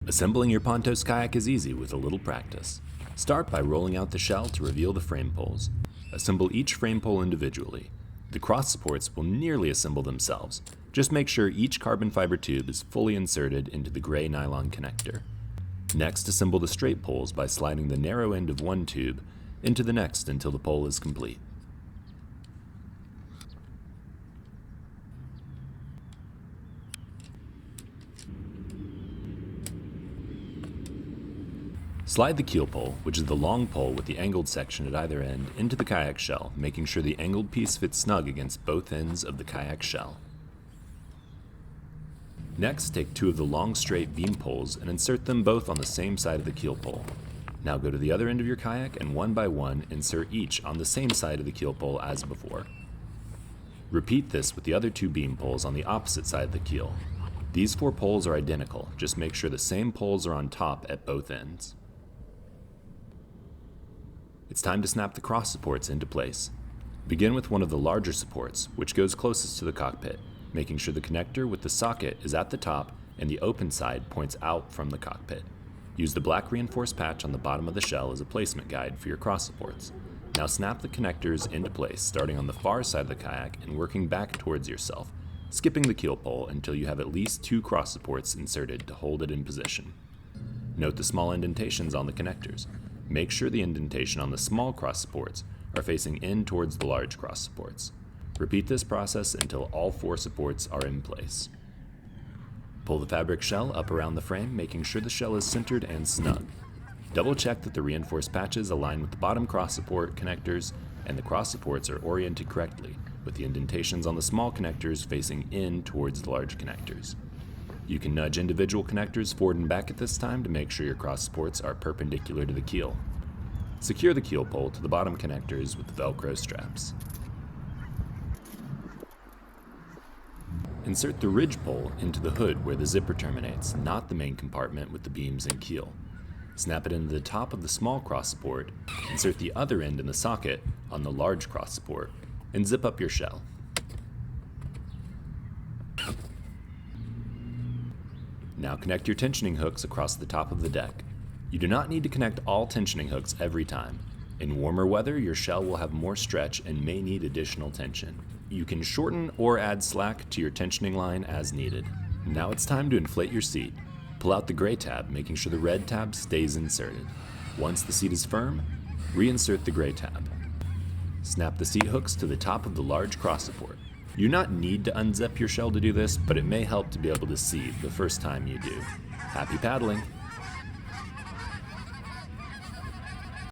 Assembling your Pontos kayak is easy with a little practice. Start by rolling out the shell to reveal the frame poles. Assemble each frame pole individually. The cross supports will nearly assemble themselves. Just make sure each carbon fiber tube is fully inserted into the gray nylon connector. Next, assemble the straight poles by sliding the narrow end of one tube into the next until the pole is complete. Slide the keel pole, which is the long pole with the angled section at either end, into the kayak shell, making sure the angled piece fits snug against both ends of the kayak shell. Next, take two of the long straight beam poles and insert them both on the same side of the keel pole. Now go to the other end of your kayak and one by one insert each on the same side of the keel pole as before. Repeat this with the other two beam poles on the opposite side of the keel. These 4 poles are identical, just make sure the same poles are on top at both ends. It's time to snap the cross supports into place. Begin with one of the larger supports, which goes closest to the cockpit, making sure the connector with the socket is at the top and the open side points out from the cockpit. Use the black reinforced patch on the bottom of the shell as a placement guide for your cross supports. Now snap the connectors into place, starting on the far side of the kayak and working back towards yourself, skipping the keel pole until you have at least 2 cross supports inserted to hold it in position. Note the small indentations on the connectors. Make sure the indentation on the small cross supports are facing in towards the large cross supports. Repeat this process until all 4 supports are in place. Pull the fabric shell up around the frame, making sure the shell is centered and snug. Double check that the reinforced patches align with the bottom cross support connectors and the cross supports are oriented correctly, with the indentations on the small connectors facing in towards the large connectors. You can nudge individual connectors forward and back at this time to make sure your cross supports are perpendicular to the keel. Secure the keel pole to the bottom connectors with the Velcro straps. Insert the ridge pole into the hood where the zipper terminates, not the main compartment with the beams and keel. Snap it into the top of the small cross support, insert the other end in the socket on the large cross support, and zip up your shell. Now connect your tensioning hooks across the top of the deck. You do not need to connect all tensioning hooks every time. In warmer weather, your shell will have more stretch and may need additional tension. You can shorten or add slack to your tensioning line as needed. Now it's time to inflate your seat. Pull out the gray tab, making sure the red tab stays inserted. Once the seat is firm, reinsert the gray tab. Snap the seat hooks to the top of the large cross support. You do not need to unzip your shell to do this, but it may help to be able to see the first time you do. Happy paddling!